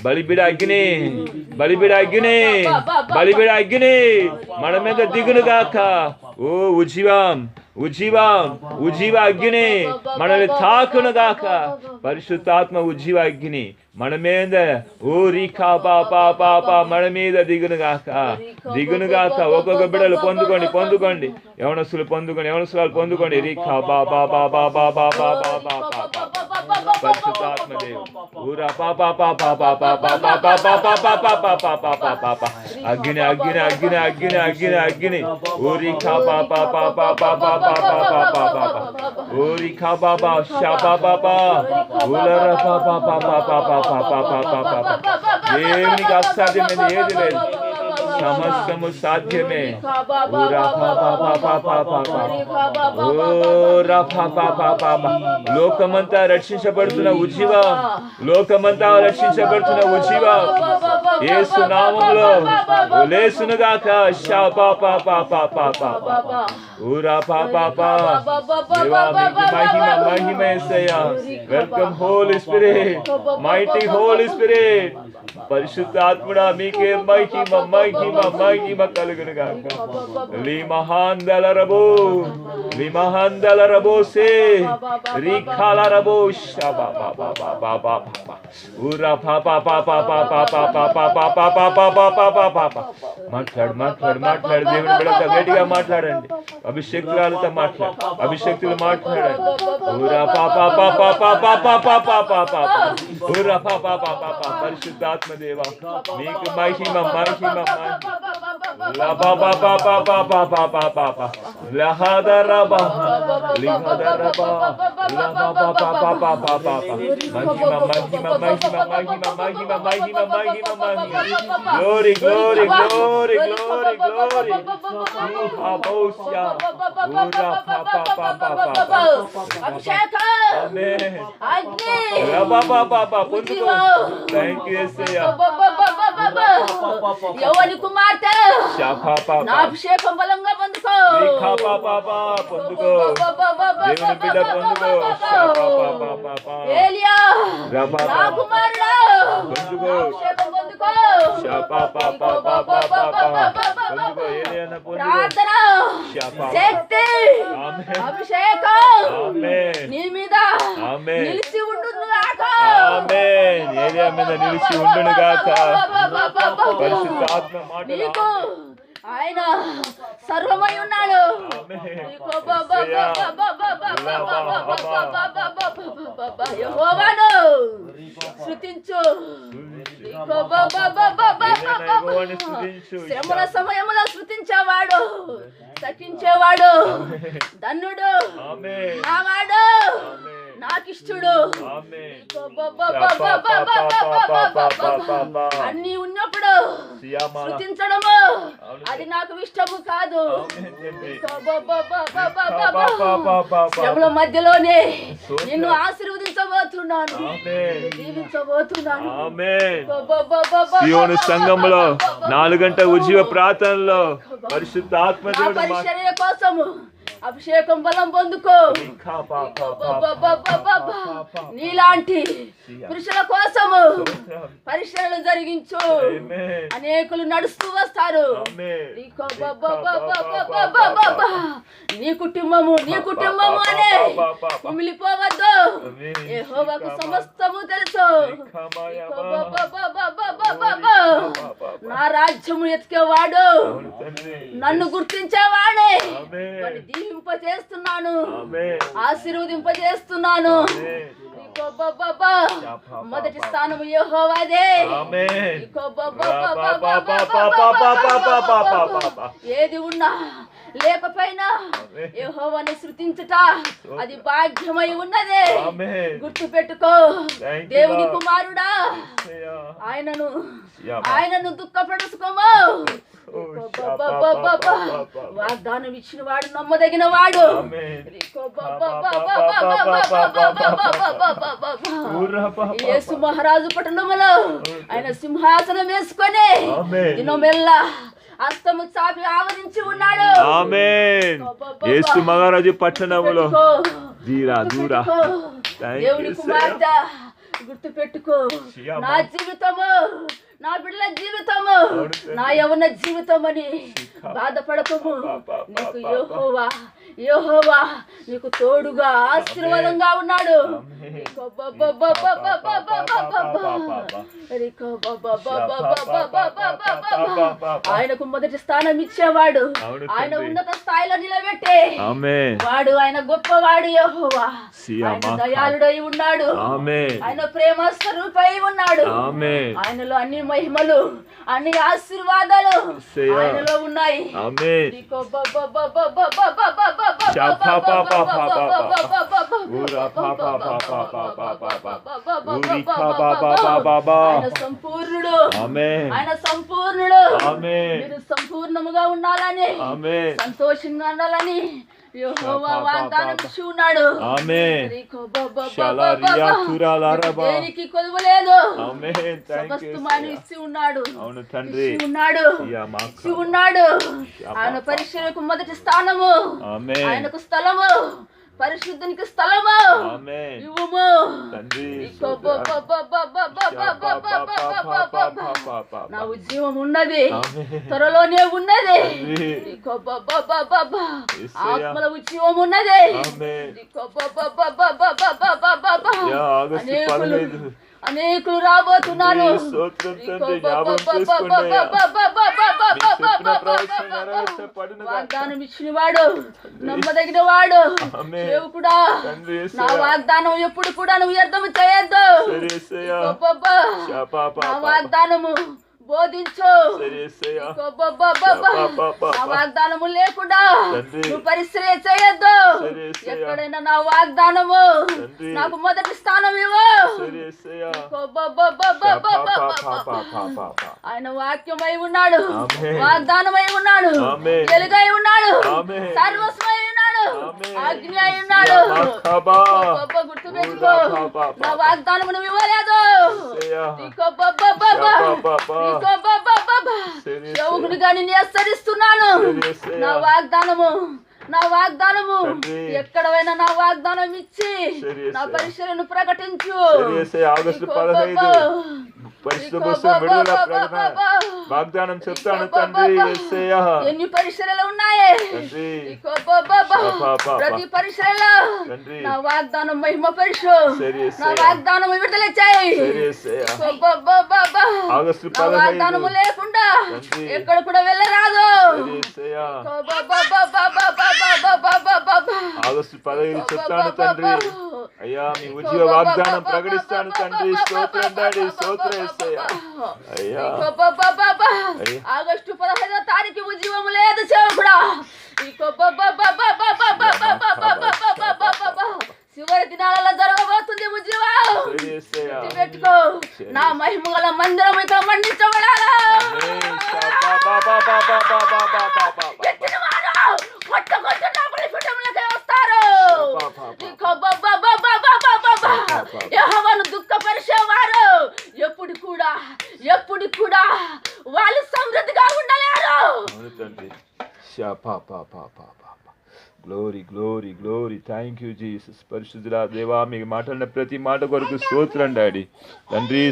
బలిబిడ అగ్ని బలిబిడ అగ్ని బలిబిడ అగ్ని మన మీద దిగును గాక. ఓ ఉజ్జీవం ఉజ్జీవం ఉజ్జీవ అగ్ని మనల్ని తాకును గాక. పరిశుద్ధాత్మ ఉజ్జీవ అగ్ని మన మీద ఓ రీఖా పాపా మన మీద దిగును గాక దిగును గాక. ఒక్కొక్క బిడ్డలు పొందుకోండి పొందుకోండి యవనస్తులు పొందుకోండి యవనస్తులు పొందుకోండి. రీఖా బాబా పరిశుద్ధాత్మ దేవుడు ఊరా అగ్ని అగ్ని అగ్ని అగ్ని అగ్ని అగ్ని ఊరి ఖా ఊరి ఖా బాబా షా బాబా ఊలర దేవునికి అసాధ్యమైనది ఏది లేదు, సమస్తము సాధ్యమే. లోకమంతా రక్షించబడుతున్న ఉజ్జీవం లోకమంతా రక్షించబడుతున్న ఉజ్జీవం యేసు నామములో లేసునుగాక. షా ఊరా మహిమ మహిమ యేసయ్యా. Welcome Holy Spirit mighty Holy Spirit. పరిశుద్ధాత్ముడా మీకే మహిమ మహిమ మహిమ కలుగును గాక. లిమహాందలరబో లిమహాందలరబో సే రిఖాలరబో షబా బాబా ఊరా మాట్లాడు మాట్లాడు మాట్లాడు. దేవుని బిడ్డలతో గట్టిగా మాట్లాడండి. అభిషేకులతో మాట్లాడు అభిషేకులు మాట్లాడండి. ఊరా ఊరా పరిశుద్ధాత్మ దేవా మీకు మహిమ మహిమ Glory, glory, glory, glory, glory. Thank you, Yesaya. యెహోవాని కుమార్తె నా అభిషేకం బలంగా పొందుకో. పొందుకో దేవుని బిడ్డ పొందుకో. ఏలియా నా కుమారుడా పొందుకో అభిషేకం పొందుకో. పొందుకో ఏలియాను ప్రార్థన పొందుకో. శక్తి అభిషేకం నీ మీద నిలిచి ఉండును గాక. ఆమేన్. ఏలియా మీద నిలిచి ఉండును గాక. పరిశుద్ధాత్మ మాట నీకు ఆయన సర్వమై ఉన్నాడు. యెహోవాను స్తుతించు. శ్రమల సమయంలో స్తుతించేవాడు సకించేవాడు ధన్యుడు నావాడు నాకిష్టుడు. అన్ని ఉన్నప్పుడు స్తుతించడము అది నాకు ఇష్టము కాదు. శ్రమల మధ్యలోనే నిన్ను ఆశీర్వదించబోతున్నాను దీవించబోతున్నాను. సియోను సంఘంలో 4 గంటల ఉజ్జీవ ప్రార్థనలో పరిశుద్ధాత్మ దేవుడు పరిచర్య కోసము అభిషేకం బలం పొందుకో. నీలాంటి పురుషుల కోసము పరిచర్యలు జరిగించు. అనేకులు నడుస్తూ వస్తారు. నీ కుటుంబము అనే కుమిలిపోవద్దు. యెహోవాకు సమస్తము తెలుసు. నా రాజ్యము ఎతికేవాడు నన్ను గుర్తించేవాడే దీవింపజేస్తున్నాను ఆశీర్వదింపజేస్తున్నాను. మొదటి స్థానము యెహోవాదే. ఏది ఉన్నా లేకపోయినా యెహోవాను స్తుతించుట అది భాగ్యమై ఉన్నదే. గుర్తు పెట్టుకో దేవుని కుమారుడా ఆయనను దుఃఖపడుచుకోము. వాగ్దానం ఇచ్చిన వాడు నమ్మదగిన వాడు. యేసు మహారాజు పట్టణములో ఆయన సింహాసనం వేసుకొని దినమెల్లా హస్తము చాపి ఆవరించి ఉన్నాడు. ఆమేన్. యేసు మహారాజు పట్టణములో దేవుని కుమార్తె గుర్తు పెట్టుకో, నా జీవితము, నా బిడ్డల జీవితము, నా యవ్వన జీవితం అని బాధపడకము. నీకు యెహోవా యెహోవా నీకు తోడుగా ఆశీర్వాదంగా ఉన్నాడు. ఆయనకు మొదటి స్థానం ఇచ్చేవాడు, ఆయన ఉన్నత స్థాయిలో నిలబెట్టే వాడు, ఆయన గొప్పవాడు యెహోవా. ఆయన దయాళుడై ఉన్నాడు, ఆయన ప్రేమ స్వరూపై ఉన్నాడు. ఆయనలో అన్ని మహిమలు, అన్ని ఆశీర్వాదాలు ఆయనలో ఉన్నాయి. ఆయన సంపూర్ణుడు, ఆయన సంపూర్ణుడు. మీరు సంపూర్ణముగా ఉండాలని, సంతోషంగా ఉండాలని యెహోవా వాగ్దానం ఇచ్చి ఉన్నాడు. దేనికి కొదువలేదు, సమస్తమాను ఇచ్చి ఉన్నాడు, ఇచ్చి ఉన్నాడు. ఆయన పరిశీలకు మొదటి స్థానము, ఆయనకు స్థలము, పరిశుద్ధునికి స్థలము ఇవ్వము. నా ఉద్యమం ఉన్నది, త్వరలోనే ఉన్నది. ఆత్మల ఉద్యమం ఉన్నది. అనేకులు రాబోతున్నారు. వాగ్దానం ఇచ్చిన వాడు నమ్మదగిన వాడు. కూడా నా వాగ్దానం ఎప్పుడు కూడా నువ్వు వ్యర్థం చేయొద్దు. నా వాగ్దానము బోధించు. నా వాగ్దానము లేకుండా నువ్వు పరిశ్రమ చేయొద్దు. ఎక్కడైనా నా వాగ్దానము నాకు మొదటి స్థానం ఇవ్వు. ఆయన వాక్యమై ఉన్నాడు, వాగ్దానమై ఉన్నాడు, వెలుగై ఉన్నాడు, సర్వస్వమై ఉన్నాడు, అగ్ని అయి ఉన్నాడు. గుర్తు పెట్టుకో, నా వాగ్దానము నువ్వు ఇవ్వలేదు. యెహోవాగా నిన్ను హెచ్చరిస్తున్నాను. నా వాగ్దానము, నా వాగ్దానము ఎక్కడైనా నా వాగ్దానం ఇచ్చి నా పరిచర్యను ప్రకటించు. వాగ్దానం చెప్తాను తండ్రి. ఎన్ని పరిచర్యలు ఉన్నాయి, ప్రతి పరిచర్యలో నా వాగ్దానం మహిమ పరుషు, నా వాగ్దానం విడుదల చేయి. నా వాగ్దానము లేకుండా ఎక్కడ కూడా వెళ్ళరాదు. ఆగస్టు 15 చెప్తాను తండ్రి. అయ్యా మీ ఉద్యోగ వాగ్దానం ప్రకటిస్తాను తండ్రి. స్తోత్రం డాడీ, స్తోత్రం యేసయ్యా. అయ్యా ఆగస్టు 15వ తారీఖు ఉద్యమం లేదు సేవకుడా. చివరి దినాలలో జరగబోతుంది ఉద్యమం. పెట్టుకో, నా మహిమ గల మందిరం ఇక్కడ మండించబడాలి. యెహోవాను దుఃఖపరిచేవారు ఎప్పుడు కూడా వాళ్ళు సమృద్ధిగా ఉండలేరు. Glory glory glory. Thank you Jesus. పరిశుద్ధుడా దేవా, మీకు మాట్లాడిన ప్రతి మాట కొరకు స్తోత్రం డాడీ తండ్రి.